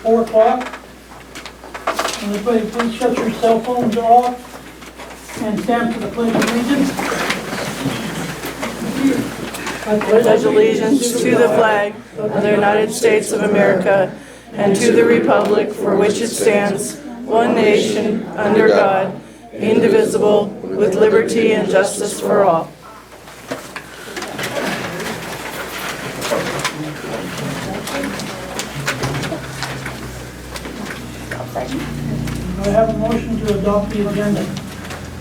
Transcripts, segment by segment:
4 o'clock. Everybody please shut your cell phones off and stand for the Pledge of Allegiance. I pledge allegiance to the flag of the United States of America and to the republic for which it stands, one nation, under God, indivisible, with liberty and justice for all. Do I have a motion to adopt the agenda?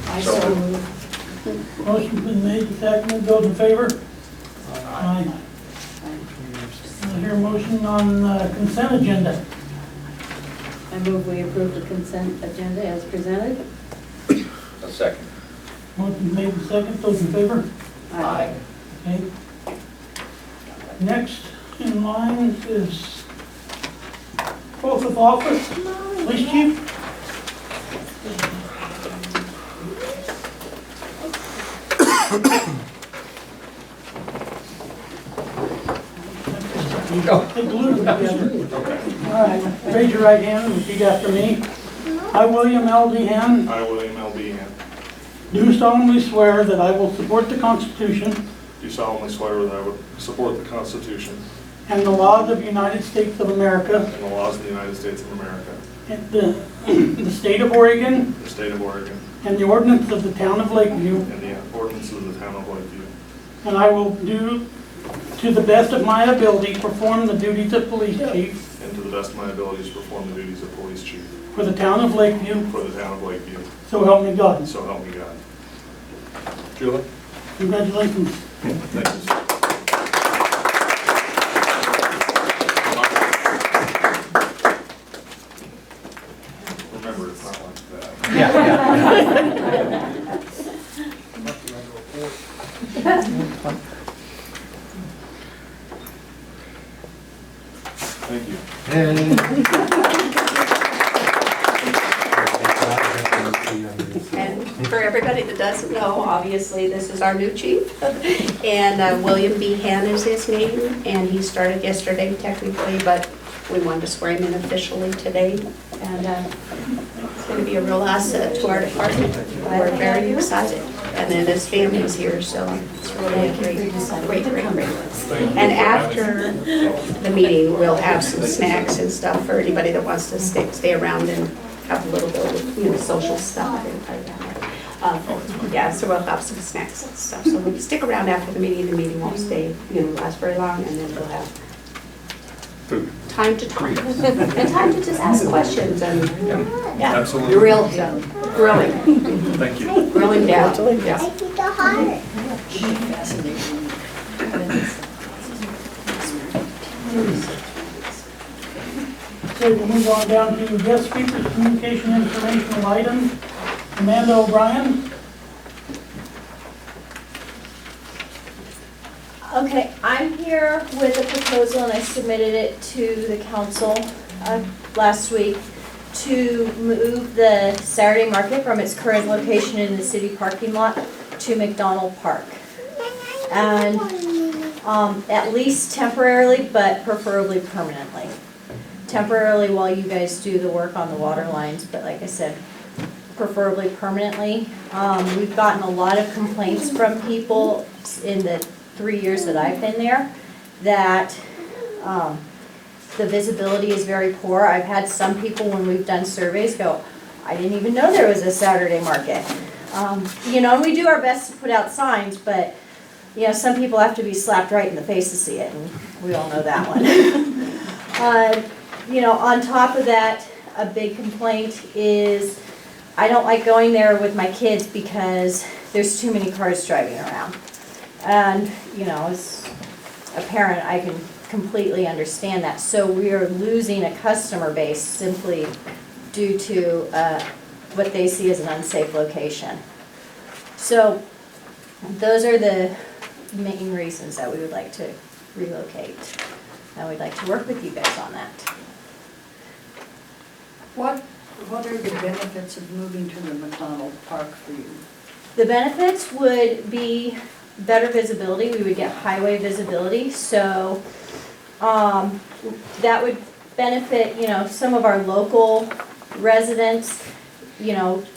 I so move. Motion's been made, seconded, those in favor? Aye. I hear a motion on consent agenda. I move we approve the consent agenda as presented. A second. Motion made and seconded, those in favor? Aye. Okay. Next in line is oath of office. Police chief? Take a look together. All right, raise your right hand and repeat after me. I, William L. Dehan, I, William L. Behan, do solemnly swear that I will support the Constitution do solemnly swear that I would support the Constitution and the laws of the United States of America, and the laws of the United States of America, and the state of Oregon, the state of Oregon, and the ordinance of the town of Lakeview, and the ordinances of the town of Lakeview, and I will do, to the best of my ability, perform the duties of police chief and to the best of my abilities perform the duties of police chief for the town of Lakeview, for the town of Lakeview. so help me God. So help me God. Julie? Congratulations. Thank you, sir. Remember, it's not like that. Thank you. And for everybody that doesn't know, obviously, this is our new chief. And William B. Han is his name, and he started yesterday technically, but we wanted to swear him in officially today. And it's going to be a real asset to our department. We're very excited. And then his family's here, so it's really a great. And after the meeting, we'll have some snacks and stuff for anybody that wants to stay around and have a little bit of, social stuff. Yeah, so we'll have some snacks and stuff. So we stick around after the meeting won't stay, last very long, and then we'll have Food. time to talk. And time to just ask questions and, yeah. Absolutely. Grill, grilling, Thank you. grilling down, yeah. So we'll move on down to guest speakers, communication informational items. Amanda O'Brien. Okay, I'm here with a proposal, and I submitted it to the council last week to move the Saturday market from its current location in the city parking lot to McDonald Park. And at least temporarily, but preferably permanently. Temporarily while you guys do the work on the water lines, but like I said, preferably permanently. We've gotten a lot of complaints from people in the 3 years that I've been there that the visibility is very poor. I've had some people, when we've done surveys, go, I didn't even know there was a Saturday market. And we do our best to put out signs, but some people have to be slapped right in the face to see it, and we all know that one. On top of that, a big complaint is I don't like going there with my kids because there's too many cars driving around. And, as a parent, I can completely understand that. So we are losing a customer base simply due to what they see as an unsafe location. So those are the main reasons that we would like to relocate. And we'd like to work with you guys on that. What are the benefits of moving to the McDonald Park for you? The benefits would be better visibility. We would get highway visibility. So that would benefit, some of our local residents,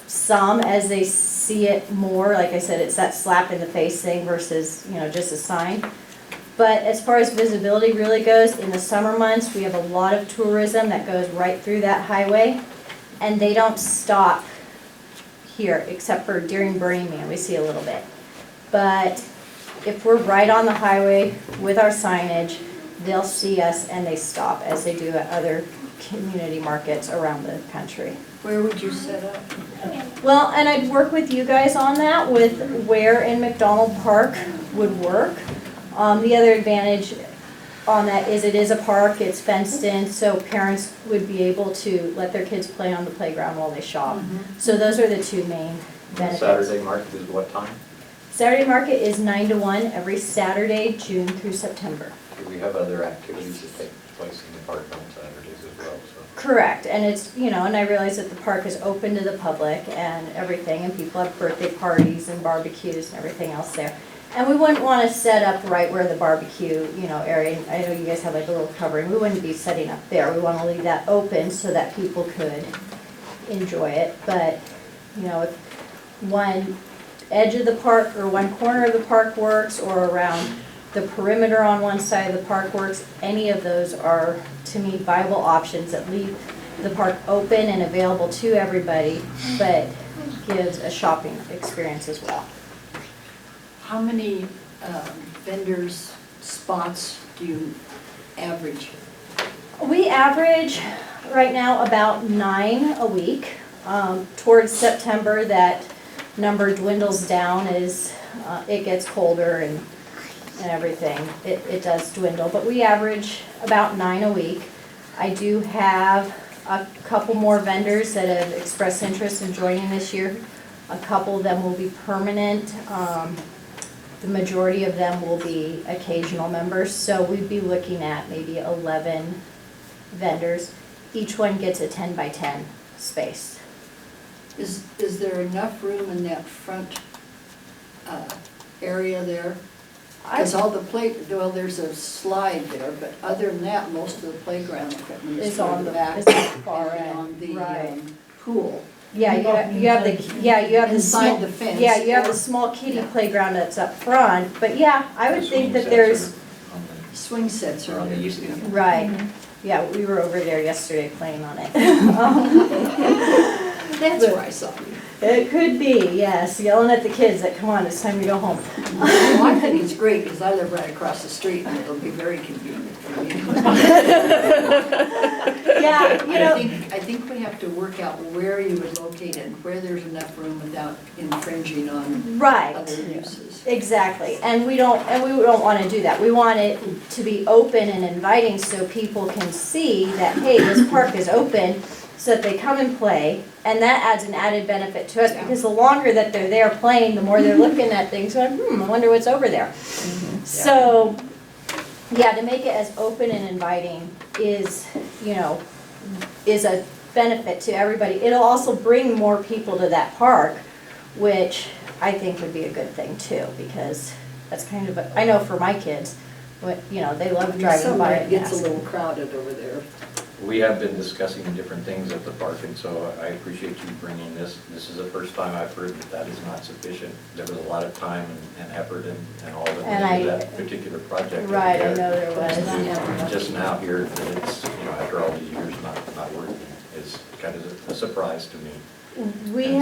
some as they see it more, like I said, it's that slap in the face thing versus, just a sign. But as far as visibility really goes, in the summer months, we have a lot of tourism that goes right through that highway, and they don't stop here, except for during Burning Man, we see a little bit. But if we're right on the highway with our signage, they'll see us and they stop, as they do at other community markets around the country. Where would you set up? Well, and I'd work with you guys on that, with where in McDonald Park would work. The other advantage on that is it is a park, it's fenced in, so parents would be able to let their kids play on the playground while they shop. So those are the two main benefits. Saturday market is what time? Saturday market is 9 to 1 every Saturday, June through September. Do we have other activities that take place in the park on Saturdays as well? So Correct, and it's, and I realize that the park is open to the public and everything, and people have birthday parties and barbecues and everything else there. And we wouldn't want to set up right where the barbecue, area, I know you guys have like a little covering, we wouldn't be setting up there. We want to leave that open so that people could enjoy it. But, if one edge of the park or one corner of the park works, or around the perimeter on one side of the park works, any of those are, to me, viable options that leave the park open and available to everybody, but gives a shopping experience as well. How many vendors, spots do you average? We average right now about 9 a week. Towards September, that number dwindles down as it gets colder and everything. It does dwindle, but we average about 9 a week. I do have a couple more vendors that have expressed interest in joining this year. A couple of them will be permanent. The majority of them will be occasional members, so we'd be looking at maybe 11 vendors. Each one gets a 10 by 10 space. Is there enough room in that front area there? Because all the there's a slide there, but other than that, most of the playground equipment is on the back. Is on the far and end, on the right. Pool. Yeah, you have the Inside small, the fence. yeah, you have the small kiddie playground that's up front, but yeah, I would think that there's, Swing sets are on the used to. right, yeah, we were over there yesterday playing on it. That's where I saw you. It could be, yes, yelling at the kids that, come on, it's time to go home. Well, I think it's great because I live right across the street and it'll be very convenient for me. Yeah, I think we have to work out where you would locate it and where there's enough room without infringing on right. other uses. Exactly, and we don't want to do that. We want it to be open and inviting so people can see that, hey, this park is open, so that they come and play, and that adds an added benefit to us, because the longer that they're there playing, the more they're looking at things, going, I wonder what's over there. So, yeah, to make it as open and inviting is a benefit to everybody. It'll also bring more people to that park, which I think would be a good thing too, because that's kind of, I know for my kids, they love driving by It it. gets a little crowded over there. We have been discussing different things at the park, and so I appreciate you bringing this. This is the first time I've heard that is not sufficient. There was a lot of time and effort and all that went into that particular project. Right, I know there was. And just now here, that it's, after all these years not working, is kind of a surprise to me. We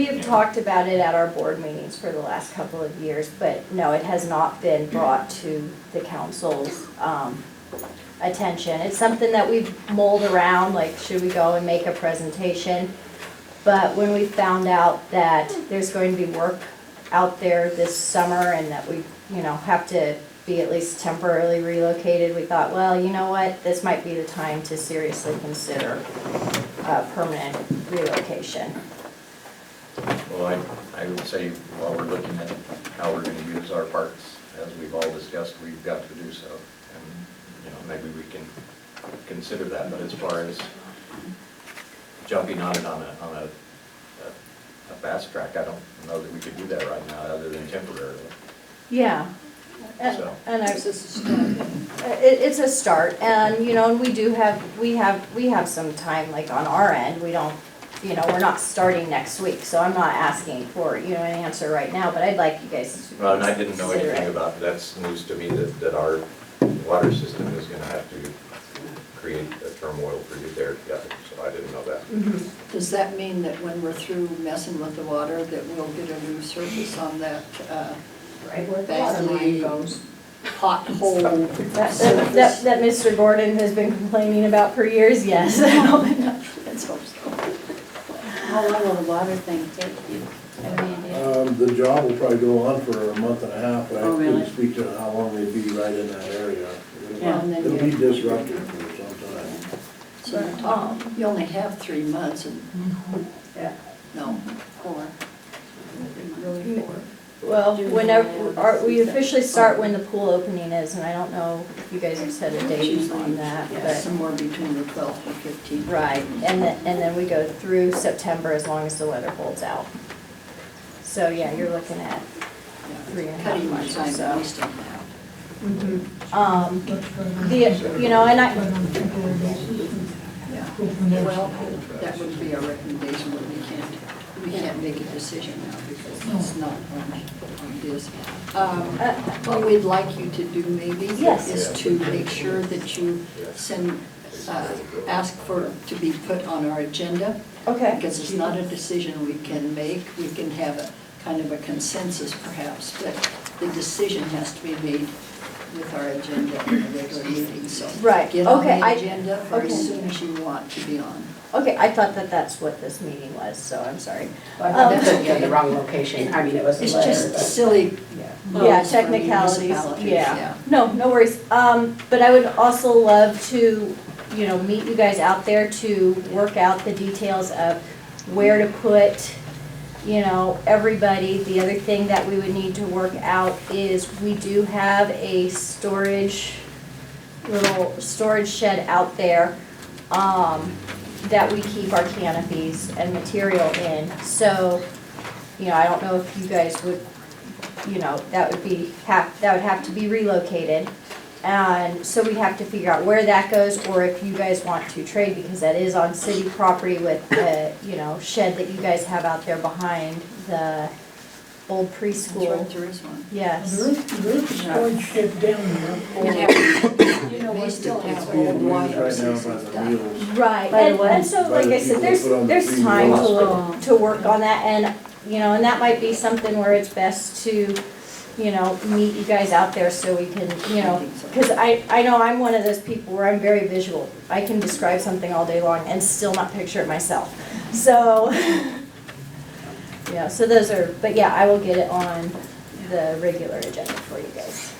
have talked about it at our board meetings for the last couple of years, but no, it has not been brought to the council's attention. It's something that we've mulled around, like, should we go and make a presentation? But when we found out that there's going to be work out there this summer and that we, have to be at least temporarily relocated, we thought, well, you know what, this might be the time to seriously consider permanent relocation. Well, I would say while we're looking at how we're going to use our parks, as we've all discussed, we've got to do so. And, maybe we can consider that, but as far as jumping on it on a fast track, I don't know that we could do that right now, other than temporarily. Yeah, So, And I, This is a start. it's a start, and, you know, and we have some time, like, on our end, we don't, you know, we're not starting next week, so I'm not asking for, you know, an answer right now, but I'd like you guys to well, and I didn't know consider anything it. about, that's news to me, that our water system is gonna have to create a turmoil for you there together, so I didn't know that. Mhm. Does that mean that when we're through messing with the water, that we'll get a new surface on that Right where the water line badly goes. pothole That surface? Mr. Gordon has been complaining about for years, yes. Let's hope so. How long will the water thing take you? Have any idea? The job will probably go on for a month and a half, but I Oh, really? couldn't speak to how long they'd be right in that area. Yeah, and then It'll be you- disruptive for some time. So you're talking, you only have 3 months and, Yeah. no, 4. Really 4. Well, whenever, we officially start when the pool opening is, and I don't know if you guys have set a date on that, Yeah, but, somewhere between the 12th and 15th. right, and then we go through September as long as the weather holds out. So, yeah, you're looking at Yeah. 3.5 Cutting my months or time so. at least in half. You know, and I, But on a temporary basis, Yeah. go from there. Well, that would be our recommendation, but we can't make a decision now because it's not on this. What we'd like you to do maybe Yes. is to make sure that you send, ask for, to be put on our agenda. okay, Because it's not a decision we can make, we can have a kind of a consensus perhaps, but the decision has to be made with our agenda in a regular meeting, so. Right, Get on okay, the I- agenda for okay. as soon as you want to be on. okay, I thought that that's what this meeting was, so I'm sorry. I thought put that's it in okay. the wrong location. I mean, it was a It's letter, just but- silly. Yeah, rules for technicalities, municipalities, yeah. No worries. But I would also love to, you know, meet you guys out there to work out the details of where to put, you know, everybody. The other thing that we would need to work out is we do have a little storage shed out there, that we keep our canopies and material in. So, you know, I don't know if you guys would, you know, that would have to be relocated. And so we have to figure out where that goes, or if you guys want to trade, because that is on city property with the, you know, shed that you guys have out there behind the old That's preschool. right, there is one. Yes. There is a storage shed down there. You know, we still have It's being old used wires right now and by the stuff. wheels. Right, By the way, and so, by like the I said, people that put on the there's free time wheels. to work on that, and, you know, and that might be something where it's best to, you know, meet you guys out there so we can, you know, because I know I'm one of those people where I'm very visual. I can describe something all day long and still not picture it myself, so, yeah, so those are, but yeah, I will get it on the regular agenda for you guys.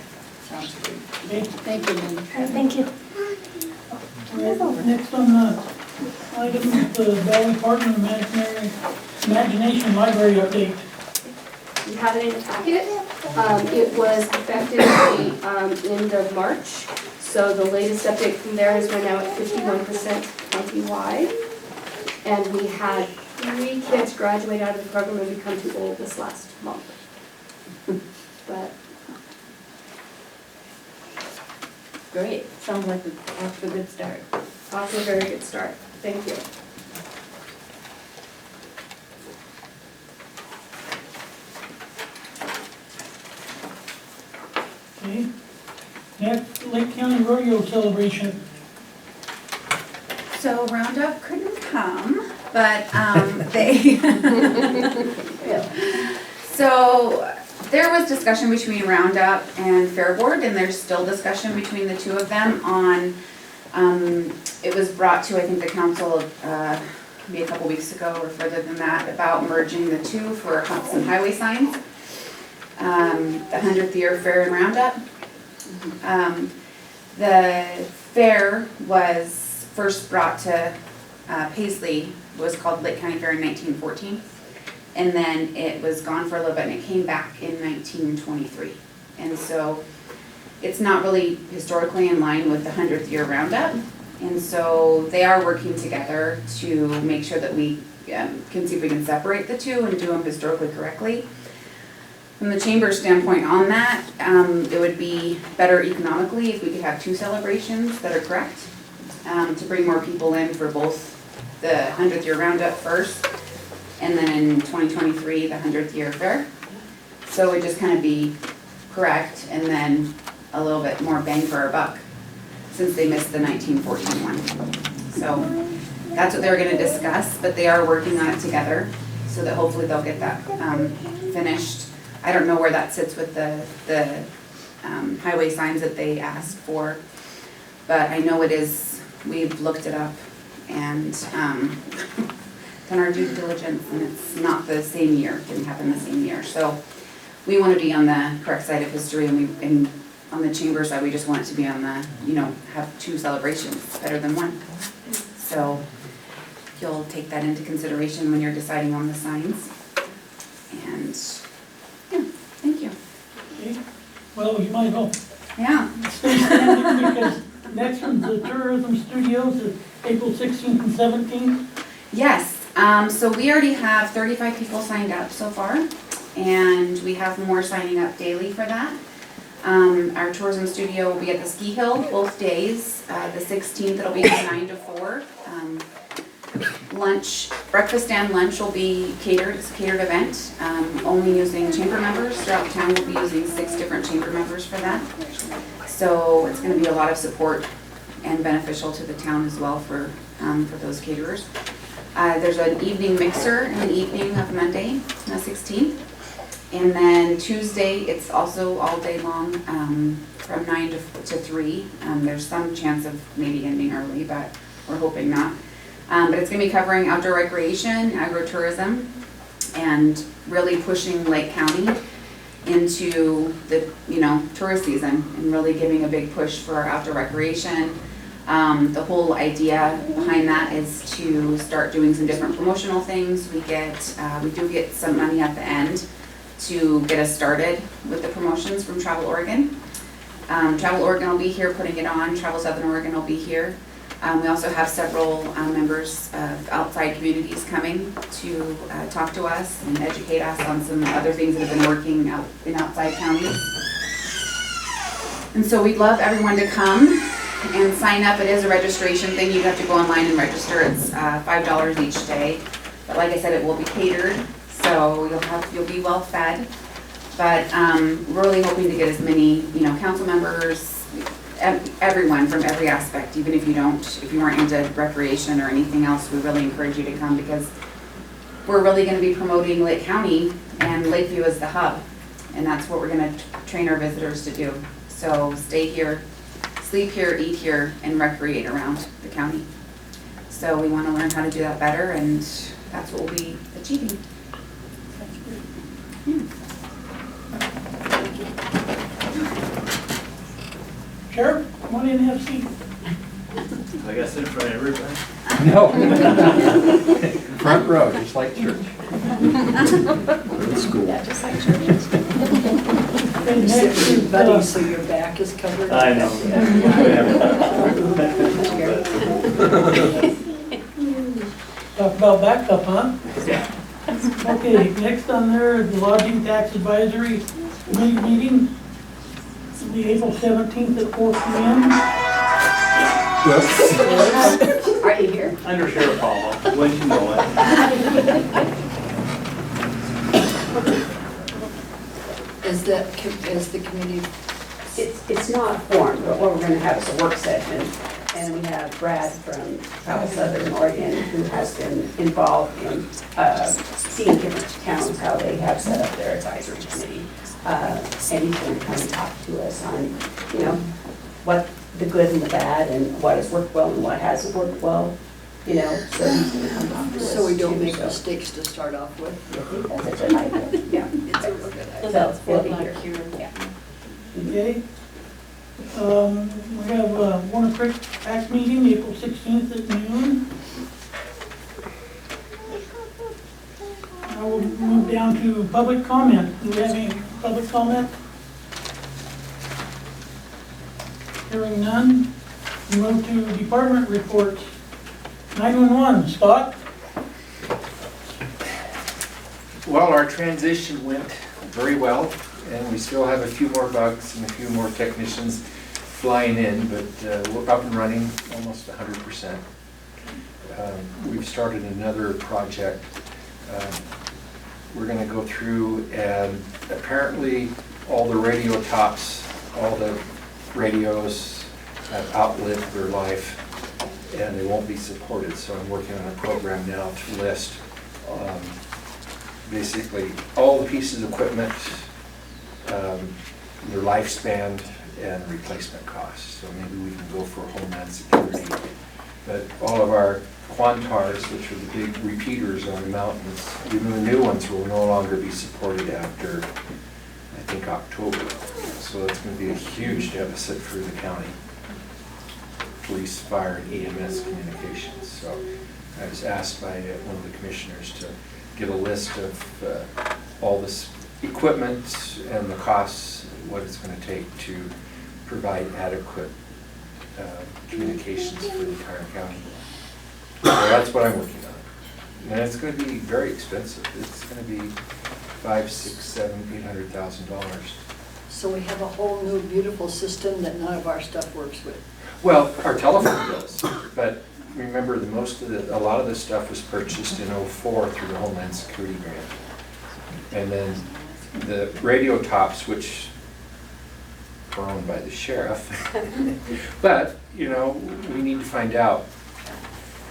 Sounds good. Okay. Thank you, Lynn. Thank you. All right, next on the item, the Valley Park and Imagination Library update. You have it in the packet. It was effective the end of March. So the latest update from there is we're now at 51% countywide. And we had 3 kids graduate out of the program and become too old this last month. But Great, sounds like off to a good start. off to a very good start. Thank you. Okay. Next, Lake County Rodeo celebration. So Roundup couldn't come, but they. So there was discussion between Roundup and Fair Board, and there's still discussion between the two of them on, it was brought to, I think, the council maybe a couple weeks ago or further than that, about merging the two for some highway signs. The 100th year Fair and Roundup. The fair was first brought to Paisley, was called Lake County Fair in 1914. And then it was gone for a little bit and it came back in 1923. And so it's not really historically in line with the 100th year Roundup. And so they are working together to make sure that we can see if we can separate the two and do them historically correctly. From the chamber standpoint on that, it would be better economically if we could have 2 celebrations that are correct, to bring more people in for both the 100th year roundup first, and then in 2023, the 100th year fair. So it would just kind of be correct, and then a little bit more bang for our buck, since they missed the 1914 one. So that's what they were gonna discuss, but they are working on it together, so that hopefully they'll get that finished. I don't know where that sits with the highway signs that they asked for, but I know it is, we've looked it up and done our due diligence, and it's not the same year, didn't happen the same year. So we want to be on the correct side of history, and on the chamber side, we just want it to be on the, have 2 celebrations, better than 1. So you'll take that into consideration when you're deciding on the signs. And, yeah, thank you. Okay. Well, you might as well Yeah. stay standing because next one's the Tourism Studios, April 16th and 17th. Yes, so we already have 35 people signed up so far, and we have more signing up daily for that. Our tourism studio will be at the ski hill both days. The 16th, it'll be from 9 to 4. Lunch, breakfast and lunch will be catered, it's a catered event, only using chamber members. Throughout the town, we'll be using 6 different chamber members for that. So it's gonna be a lot of support and beneficial to the town as well for those caterers. There's an evening mixer in the evening of Monday, the 16th. And then Tuesday, it's also all day long, from 9 to 3. There's some chance of maybe ending early, but we're hoping not. But it's gonna be covering outdoor recreation, agritourism, and really pushing Lake County into the, tourist season, and really giving a big push for our outdoor recreation. The whole idea behind that is to start doing some different promotional things. We do get some money at the end to get us started with the promotions from Travel Oregon. Travel Oregon will be here putting it on. Travel Southern Oregon will be here. We also have several members of outside communities coming to talk to us and educate us on some other things that have been working out in outside counties. And so we'd love everyone to come and sign up. It is a registration thing. You have to go online and register. It's $5 each day. But like I said, it will be catered, so you'll be well fed. But we're really hoping to get as many, council members, everyone from every aspect, even if you weren't into recreation or anything else, we really encourage you to come, because we're really gonna be promoting Lake County, and Lakeview is the hub, and that's what we're gonna train our visitors to do. So stay here, sleep here, eat here, and recreate around the county. So we wanna learn how to do that better, and that's what we'll be achieving. Sheriff, come on in and have a seat. I guess in front of everybody. No. Front row, just like church. School. Yeah, just like churches. Okay, next is, Buddy, so your back is covered. I know. talk about backup, huh? Yeah. Okay, next on there is the Lodging Tax Advisory Committee meeting. It'll be April 17th at 4 p.m. Are you here? Under Sheriff Paul, when you know it. Is the committee, It's not formed, but what we're gonna have is a work session, and we have Brad from Southern Oregon, who has been involved in seeing different towns, how they have set up their advisory committee. And he's gonna come and talk to us on, what the good and the bad, and what has worked well and what hasn't worked well, so he's gonna come talk to us. so we don't too, make so mistakes to start off with? I think that's a good idea, yeah. It's a real good idea. So, we'll be here, yeah. Okay. We have Warner Creek Act meeting, April 16th at noon. Now we'll move down to public comment. Do we have any public comment? Hearing none. We move to department reports. 911, Scott? Well, our transition went very well, and we still have a few more bugs and a few more technicians flying in, but we're up and running almost 100%. We've started another project. We're going to go through, and apparently all the radio tops, all the radios have outlived their life and they won't be supported. So I'm working on a program now to list basically all the pieces of equipment, their lifespan and replacement costs. So maybe we can go for Homeland Security. But all of our Quantars, which are the big repeaters on the mountains, even the new ones will no longer be supported after, I think, October. So it's going to be a huge deficit for the county. Police, fire, and EMS communications. So I was asked by one of the commissioners to get a list of all this equipment and the costs, what it's going to take to provide adequate communications for the entire county. So that's what I'm working on. And it's going to be very expensive. It's going to be $500,000, $600,000, $700,000, $800,000. So we have a whole new beautiful system that none of our stuff works with. Well, our telephone does, but remember a lot of this stuff was purchased in '04 through the Homeland Security grant. And then the radio tops, which are owned by the sheriff. But, you know, we need to find out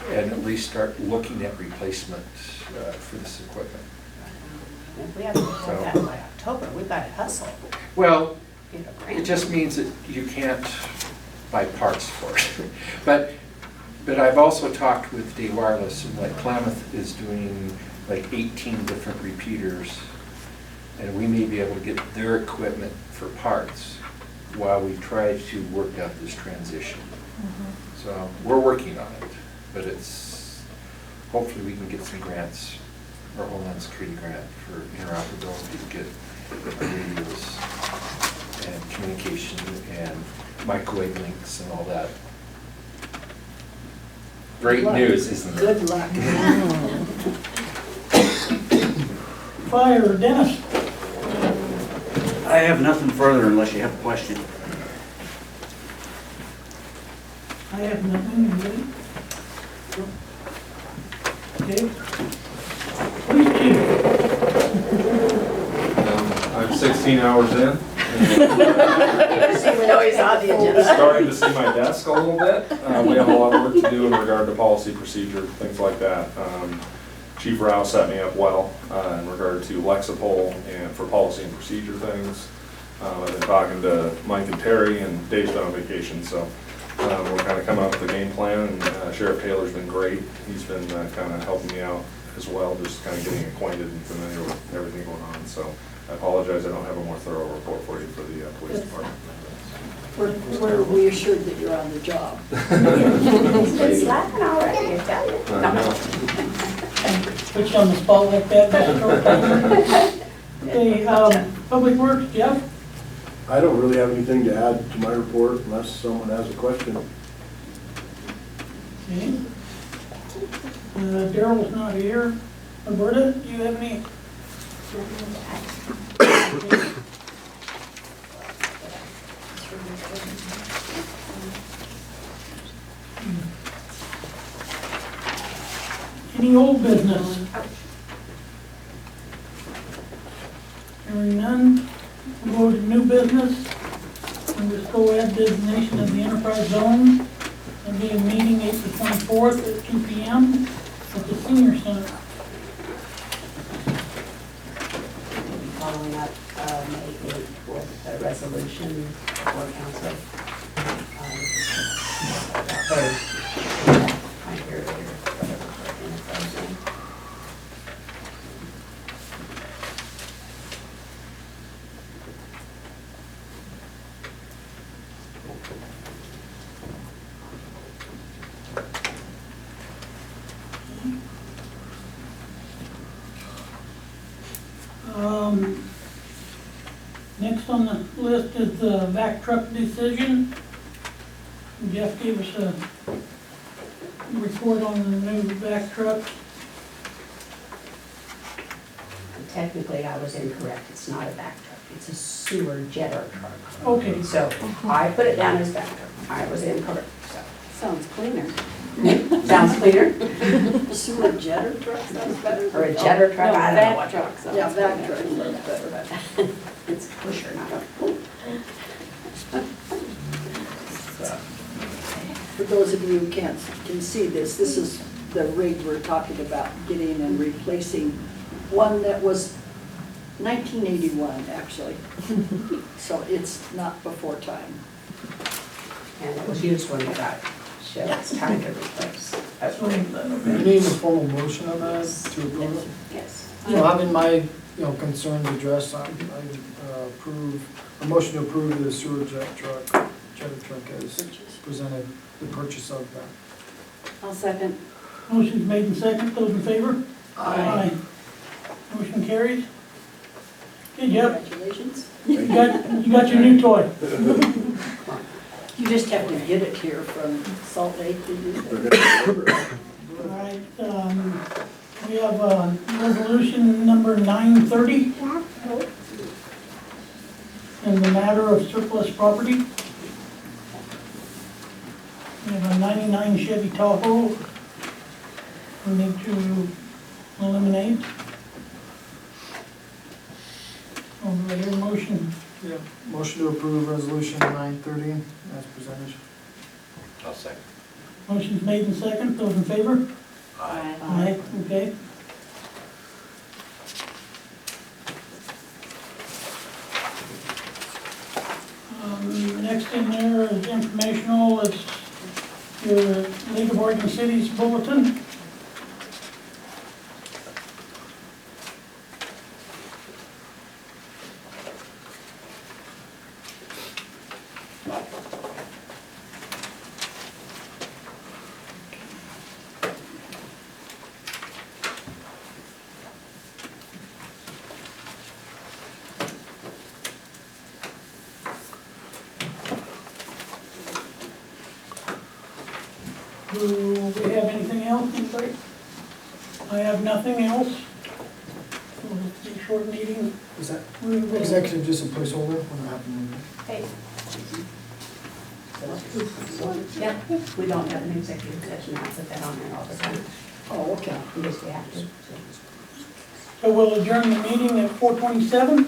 and at least start looking at replacement for this equipment. We have to have that by October, we've got to hustle. Well, Get a it grant. just means that you can't buy parts for it. But I've also talked with Day Wireless, and like Klamath is doing like 18 different repeaters, and we may be able to get their equipment for parts while we try to work out this transition. So we're working on it, but it's, hopefully we can get some grants, or Homeland Security grant for interoperability to get radios and communication and microwave links and all that. Great news, isn't it? Good luck. Fire, Dennis. I have nothing further unless you have a question. I have nothing, anybody? Okay. Police chief. I'm 16 hours in. We know he's on the agenda. Starting to see my desk a little bit. We have a lot of work to do in regard to policy, procedure, things like that. Chief Rao set me up well in regard to Lexipol and for policy and procedure things. I've been talking to Mike and Terry, and Dave's been on vacation, so we're kind of coming up with a game plan. And Sheriff Taylor's been great. He's been kind of helping me out as well, just kind of getting acquainted and familiar with everything going on. So I apologize, I don't have a more thorough report for you for the police department. We're reassured that you're on the job. He's been slacking already, I tell you. Put you on the spot like that, Mr. Short. Okay, Public Works, Jeff? I don't really have anything to add to my report unless someone has a question. Okay. Daryl's not here. Alberta, do you have any? Any old business? Hearing none, we'll go to new business. And just go ahead designation of the enterprise zone. There'll be a meeting April 24th at 2 p.m. at the senior center. Following up May 8th with a resolution for council. Time period or whatever for enterprise zone. Next on the list is the vac truck decision. Jeff gave us a report on the new vac trucks. technically I was incorrect. It's not a back truck. It's a sewer jetter truck. Okay, So I put it down as back truck. I was incorrect, so. Sounds cleaner. Sounds cleaner? Sewer jetter truck sounds better. Or a jetter truck, I don't know what truck. Yeah, back truck sounds better. It's a pusher, not a. For those of you who can see this is the rig we're talking about getting and replacing one that was 1981, actually. So it's not before time. And it was used when we got it, so it's time to replace. That's what it little You bit. need a formal motion on that to approve it? Yes. Having my, concerns addressed, I approve, a motion to approve the sewer jetter truck as presented, the purchase of that. I'll second. motion's made and second, those in favor? Aye. Motion carries. Good job, Congratulations. you got your new toy. You just have to get it here from Salt Lake, did you say? All right, we have resolution number 930 in the matter of surplus property. We have a 99 Chevy Tahoe we need to eliminate. Do I hear a motion? Yeah, motion to approve resolution 930 as presented. I'll second. Motion's made and second, those in favor? Aye, okay. Next in there is informational, it's your League of Oregon Cities bulletin. Do we have anything else, anybody? I have nothing else. So it's a short meeting. Is that We will- executive just a placeholder? What happened? Hey. Yep, we don't have an executive session, I put that on there all the time, Oh, okay. in case we have to. So we'll adjourn the meeting at 4:27.